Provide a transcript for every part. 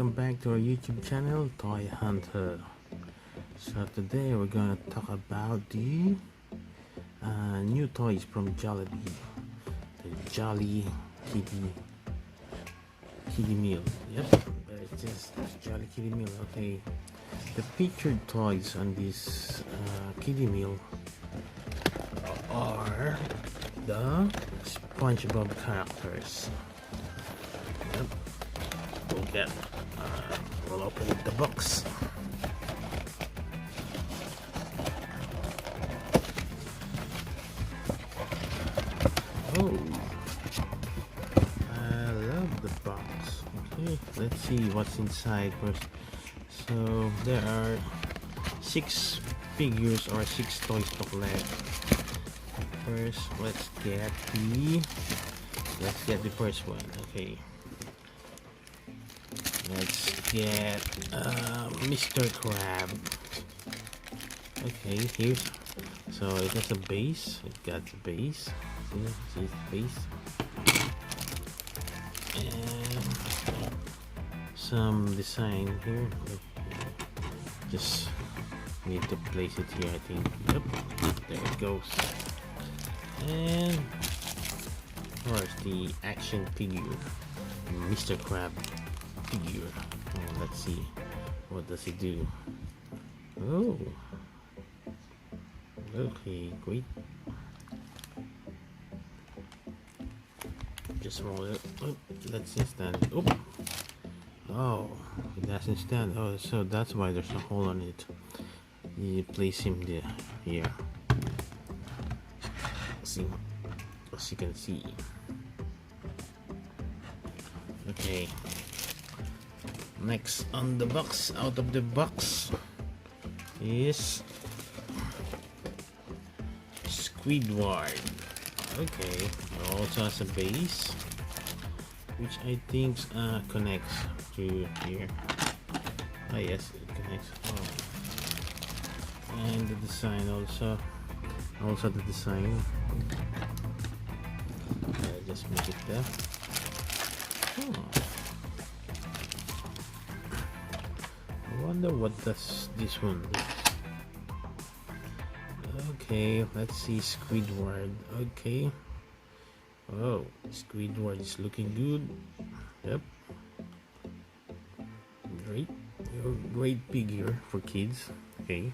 welcome back to our YouTube channel, Toy Hunter. So today we're gonna talk about the new toys from Jollibee, the Jolly Kiddie meal. Yep, it's just Jolly Kiddie meal. Okay, the featured toys on this Kiddie meal are the Spongebob characters. Yep. We'll open the box. Oh, I love the box. Okay, let's see what's inside first. So there are 6 figures or 6 toys to collect. First, let's get the first one. Okay, let's get Mr.Krab. Okay, here's, so it has a base. It got the base. See the base, and some design here. Just need to place it here, I think. Yep, there it goes. And of course the action figure, Mr.Krab figure. Oh, let's see, what does it do? Oh, okay, great. Just roll it. Oh, let's stand it. Oh, it doesn't stand. Oh, so that's why there's a hole on it. You place him there, here. See, as you can see. Okay, next on the box, out of the box, is Squidward. Okay, it also has a base, which I think connects to here. Ah, yes, it connects. Oh. And the design also the design. Just make it there. Oh. I wonder what does this one do. Okay, let's see Squidward. Okay. Oh, Squidward is looking good. Yep. Great figure for kids. Okay.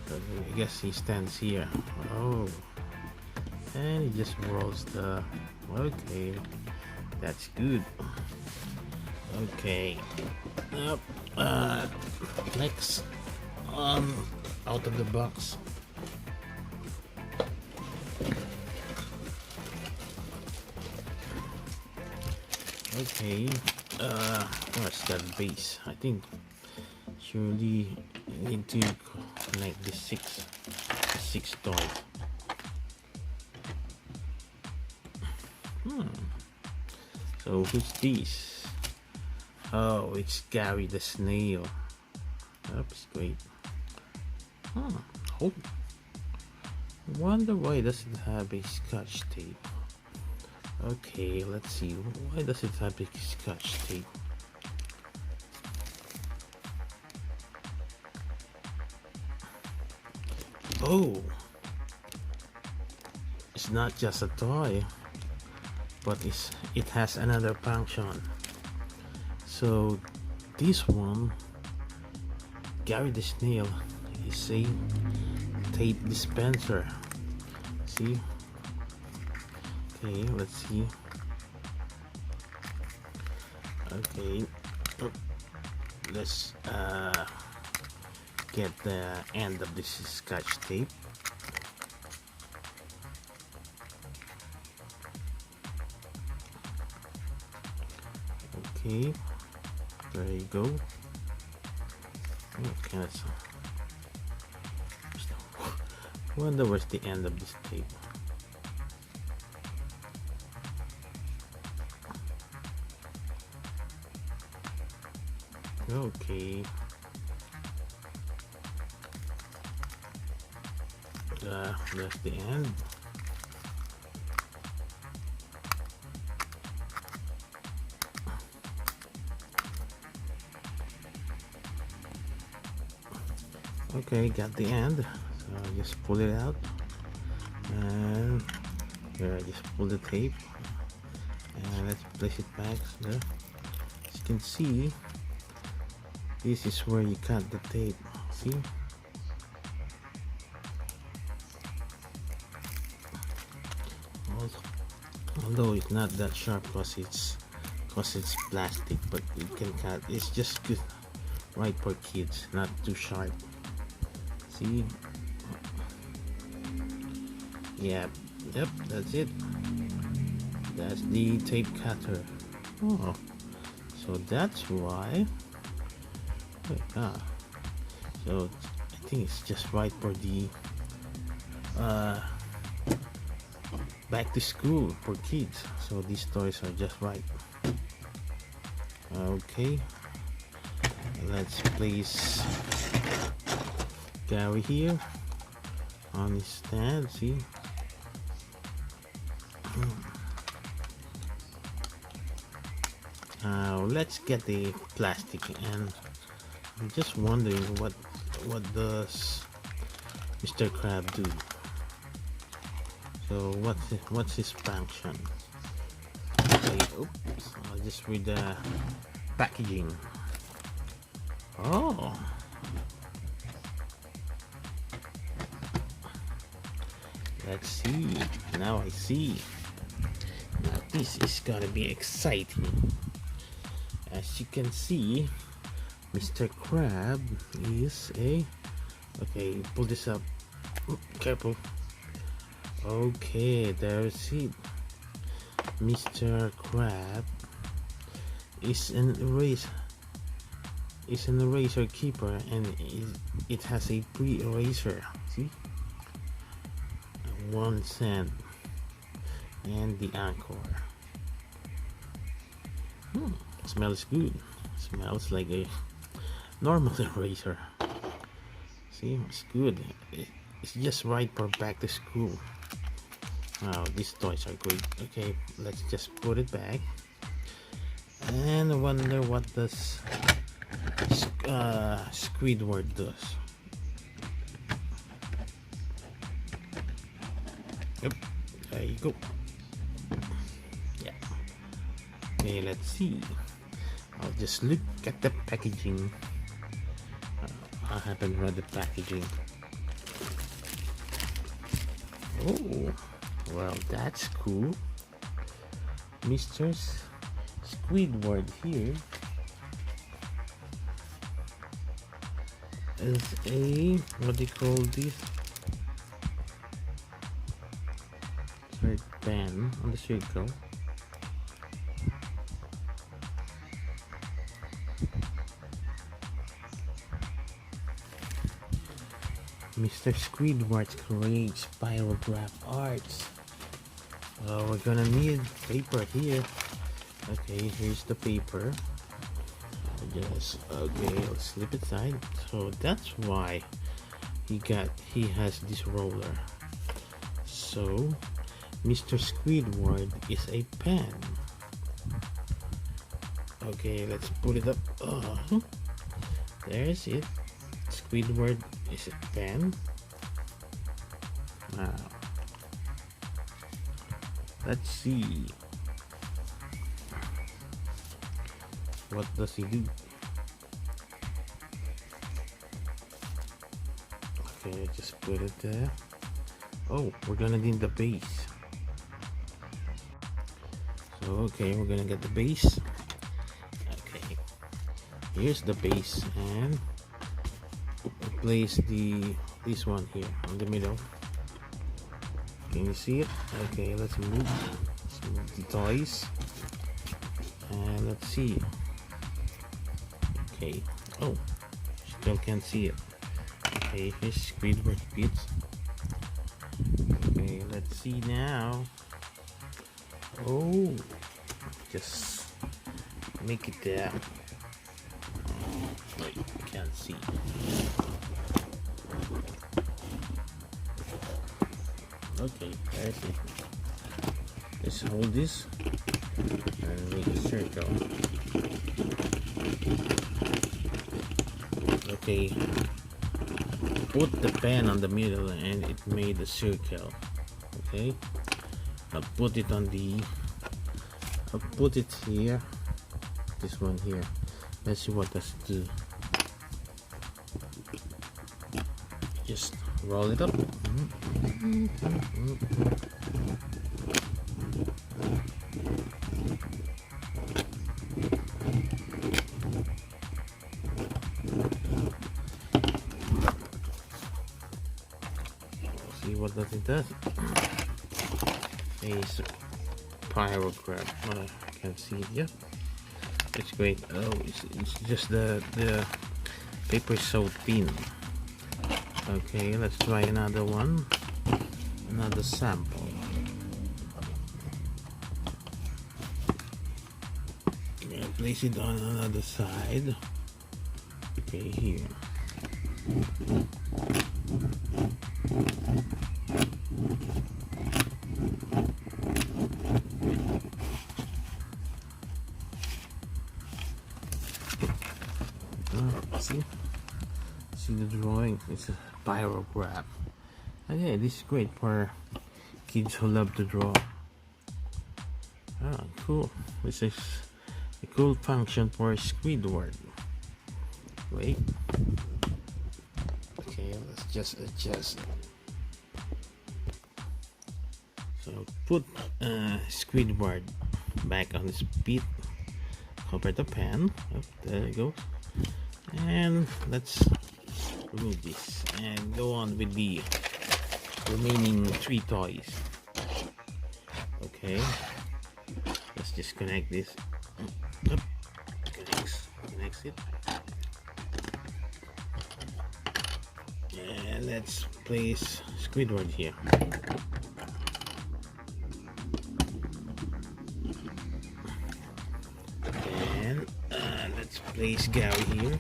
I guess he stands here. Oh, and he just rolls the. Okay, that's good. Okay. Yep. Next, out of the box. Okay. What's that base? I think surely need to connect the six toys. So who's this? Oh, it's Gary the Snail. That's great. Oh, I wonder why it doesn't have a scotch tape. Okay, let's see. Why does it have a scotch tape? Oh, it's not just a toy, but it has another function. So this one, Gary the Snail, is a tape dispenser. See? Okay, let's see. Okay, let's get the end of this scotch tape. Okay, there you go. Okay, let's wonder where's the end of this tape. Okay. That's the end. Okay, got the end. So just pull it out, and here I just pull the tape, and let's place it back there. As you can see, this is where you cut the tape. See? Although it's not that sharp because it's plastic, but it can cut. It's just good, right for kids, not too sharp. See? Yep, that's it. That's the tape cutter. Oh, so that's why. So I think it's just right for the back to school for kids. So these toys are just right. Okay, let's place Gary here on his stand. See? Now let's get the plastic, and I'm just wondering what does Mr.Krab do? So what's his function? Okay, oops, I'll just read the packaging. Oh, let's see. Now I see. Now this is gonna be exciting. As you can see, Mr.Krab is a... Okay, pull this up. Oop, careful. Okay, there's it. Mr.Krab is an eraser. It's an eraser keeper, and it has a pre-eraser. See? 1 cent. And the anchor. Smells good. Smells like a normal eraser. See, it's good. It's just right for back to school. Wow, these toys are great. Okay, let's just put it back. And I wonder what does Squidward does. Yep, there you go. Yeah. Okay, let's see. I'll just look at the packaging. I haven't read the packaging. Oh, well, that's cool. Mr. Squidward here is a, what do you call this? Red pen on the circle. Mr. Squidward creates pyrograph arts. We're gonna need paper here. Okay, here's the paper. Okay, let's slip it aside. So that's why he has this roller. So Mr. Squidward is a pen. Okay, let's put it up. There's it. Squidward is a pen. Now let's see, what does he do? Okay, just put it there. Oh, we're gonna need the base. So okay, we're gonna get the base. Okay, here's the base, and place this one here in the middle. Can you see it? Okay, let's move the toys, and let's see. Okay, oh, still can't see it. Okay, here's Squidward bits. Okay, let's see now. Oh, just make it there. Wait, can't see. Okay, there's it. Let's hold this and make a circle. Okay, put the pen on the middle and it made a circle. Okay, I'll put it here, this one here. Let's see what does it do. Just roll it up. See what does it does. A Pyro Crab. I can see it. Yeah, it's great. Oh, it's just the paper is so thin. Okay, let's try another one. Another sample. Yeah, place it on another side. Okay, here. See the drawing? It's a Pyro Crab. Okay, this is great for kids who love to draw. Ah, cool. This is a cool function for Squidward. Wait. Okay, let's just adjust. So put Squidward back on his feet. Cover the pen. Oh, there it goes. And let's remove this and go on with the remaining 3 toys. Okay, let's just connect this. Connects it. And let's place Squidward here. And let's place Gary here.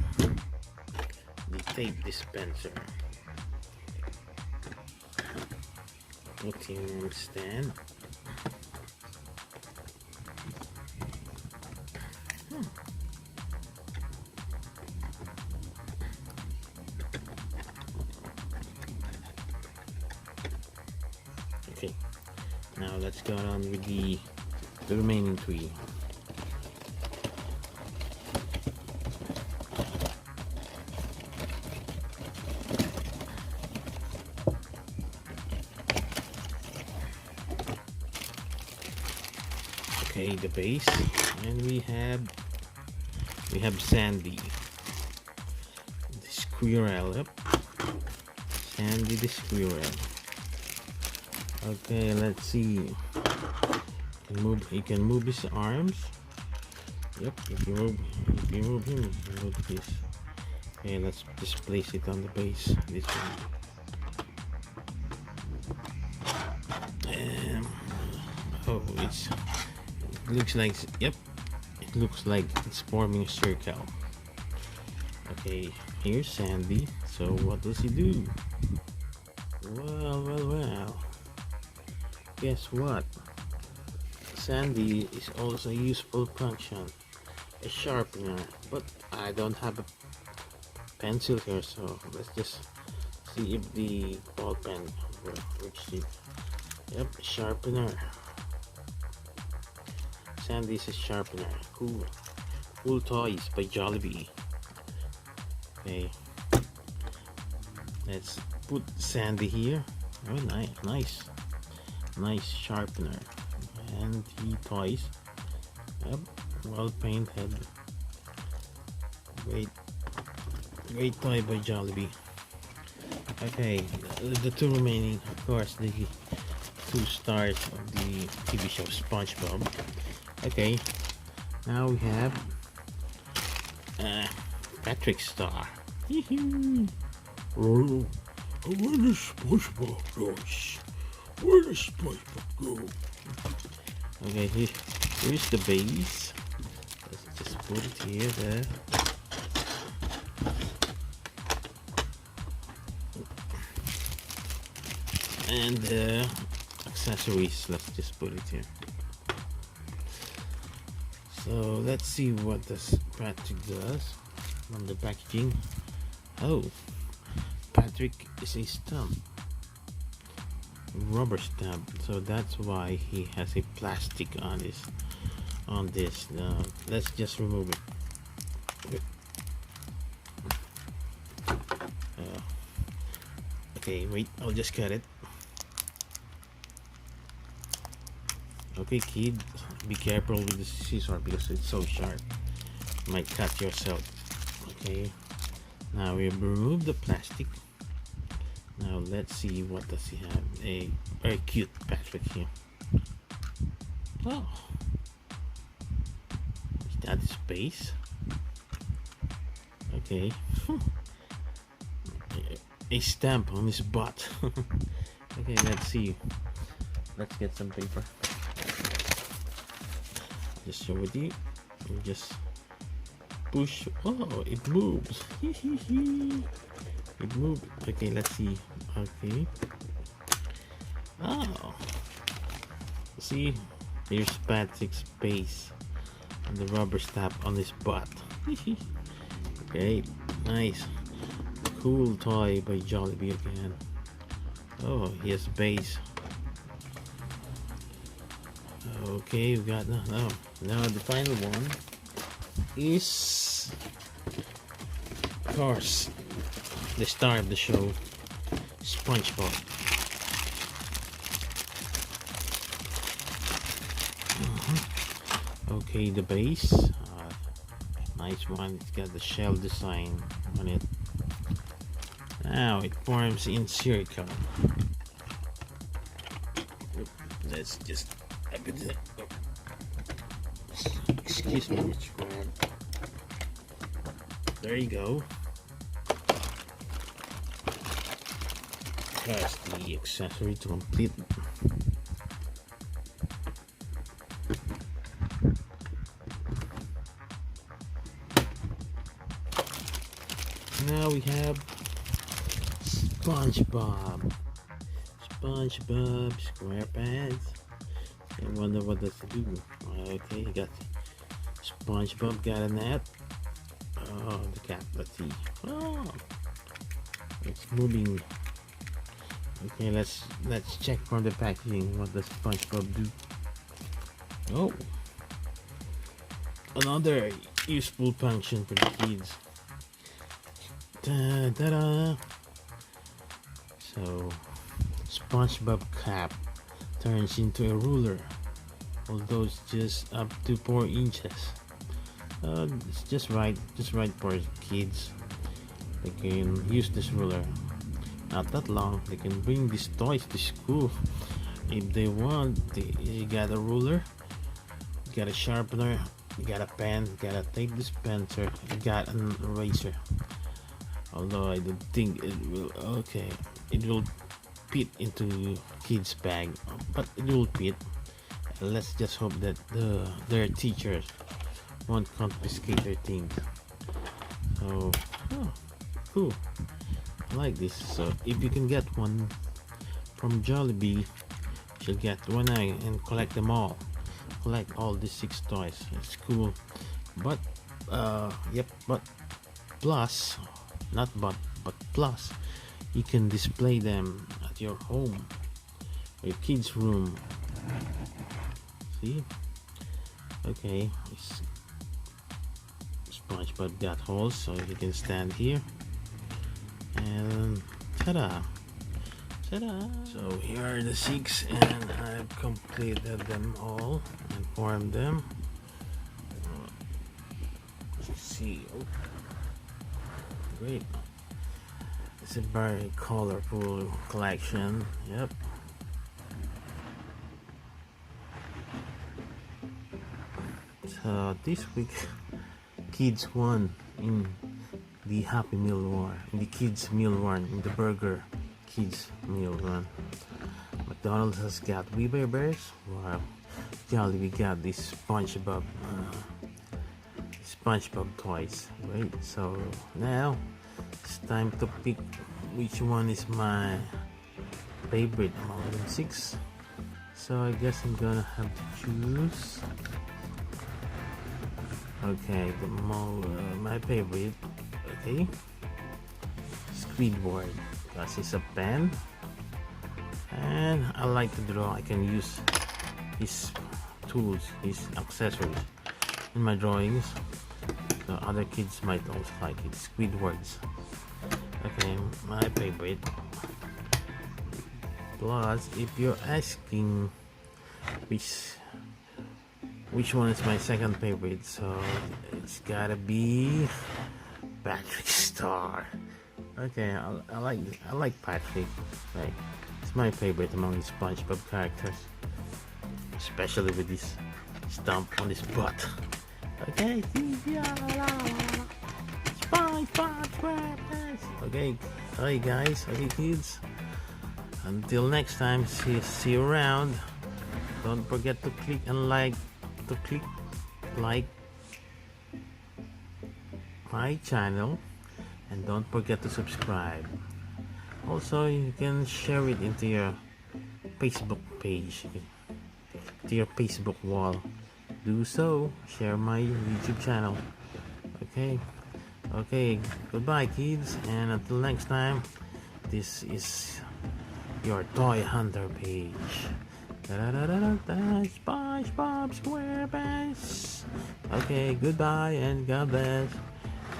The tape dispenser. Put him on stand. Okay, now let's go on with the remaining 3. Okay, the base, and we have Sandy, the squirrel. Yep. Sandy the squirrel. Okay, let's see. He can move his arms. Yep, if you move him, you can move this. Okay, let's just place it on the base. This one. Oh, it looks like, yep, it looks like it's forming a circle. Okay, here's Sandy. So what does he do? Well, guess what? Sandy is also a useful function, a sharpener, but I don't have a pencil here, so let's just see if the ball pen works. Yep, sharpener. Sandy's a sharpener. Cool toys by Jollibee. Okay, let's put Sandy here. Oh, nice sharpener. And the toys. Yep, well painted. Great toy by Jollibee. Okay, the 2 remaining, of course, the 2 stars of the TV show SpongeBob. Okay, now we have Patrick Star. Oh, where does SpongeBob goes? Where does SpongeBob go? Okay, here's the base. Let's just put it here, there. And the accessories, let's just put it here. So let's see what this Patrick does on the packaging. Oh, trick is a stump, rubber stamp. So that's why he has a plastic on this. Let's just remove it. Okay, wait. I'll just cut it. Okay, kid, be careful with the scissors because it's so sharp. You might cut yourself. Okay, now we have removed the plastic. Now let's see what does he have. A very cute backpack here. Oh, is that his base? Okay. A stamp on his butt. Okay, let's see. Let's get some paper. Just show it you. And just push. Oh, it moves. It moved. Okay, let's see. Okay. Oh. See, here's Patrick's base and the rubber stamp on his butt. Okay, nice. Cool toy by Jollibee again. Oh, he has base. Okay, we got now the final one is, of course, the star of the show, SpongeBob. Okay, the base, nice one. It's got the shell design on it. Now it forms in circle. Let's just excuse me, Mr.Krab. There you go. That's the accessory to complete. Now we have SpongeBob Squarepants. I wonder what does it do. Okay, you got SpongeBob, got a net. Oh, the cat, let's see. Oh, it's moving. Okay, let's check from the packaging what does SpongeBob do. Oh, another useful function for the kids. Ta-da! So SpongeBob cap turns into a ruler, although it's just up to 4 inches. It's just right for kids. They can use this ruler. Not that long. They can bring these toys to school if they want. You got a ruler, you got a sharpener, you got a pen, you got a tape dispenser, you got an eraser. Although I don't think it will. Okay, it will fit into kids bag, but it will fit. Let's just hope that their teachers won't confiscate their things. So, oh, cool. I like this. So if you can get one from Jollibee, you'll get one and collect them all. Collect all these 6 toys. It's cool. But yep. But plus, not but plus, you can display them at your home, your kids' room. See? Okay. SpongeBob got holes, so he can stand here. And ta-da! Ta-da! So here are the 6, and I've completed them all and formed them. Let's see. Oh, great! It's a very colorful collection. Yep. So this week, kids won in the Happy Meal War, in the Kids Meal Run, in the Burger Kids Meal Run. McDonald's has got We Bear Bears, while Jollibee got this SpongeBob Toys. Right, so now it's time to pick which one is my favorite among them 6. So I guess I'm gonna have to choose. Okay, my favorite. Okay, Squidward. because it's a pen, and I like to draw. I can use his tools, his accessories in my drawings. So other kids might also like it. Squidwards. Okay, my favorite. Plus, if you're asking which one is my second favorite, so it's gotta be Patrick Star. Okay, I like Patrick. Like, it's my favorite among the SpongeBob characters, especially with this stomp on his butt. Okay, SpongeBob Squarepants. Okay, guys. Okay, kids. Until next time, see you around. Don't forget to click like my channel, and don't forget to subscribe. Also, you can share it into your Facebook page, to your Facebook wall. Do so. Share my YouTube channel. Okay, goodbye, kids, and until next time, this is your toy hunter page. SpongeBob Squarepants. Okay, goodbye and God bless.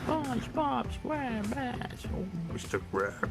SpongeBob Squarepants. Oh, Mr. Krab.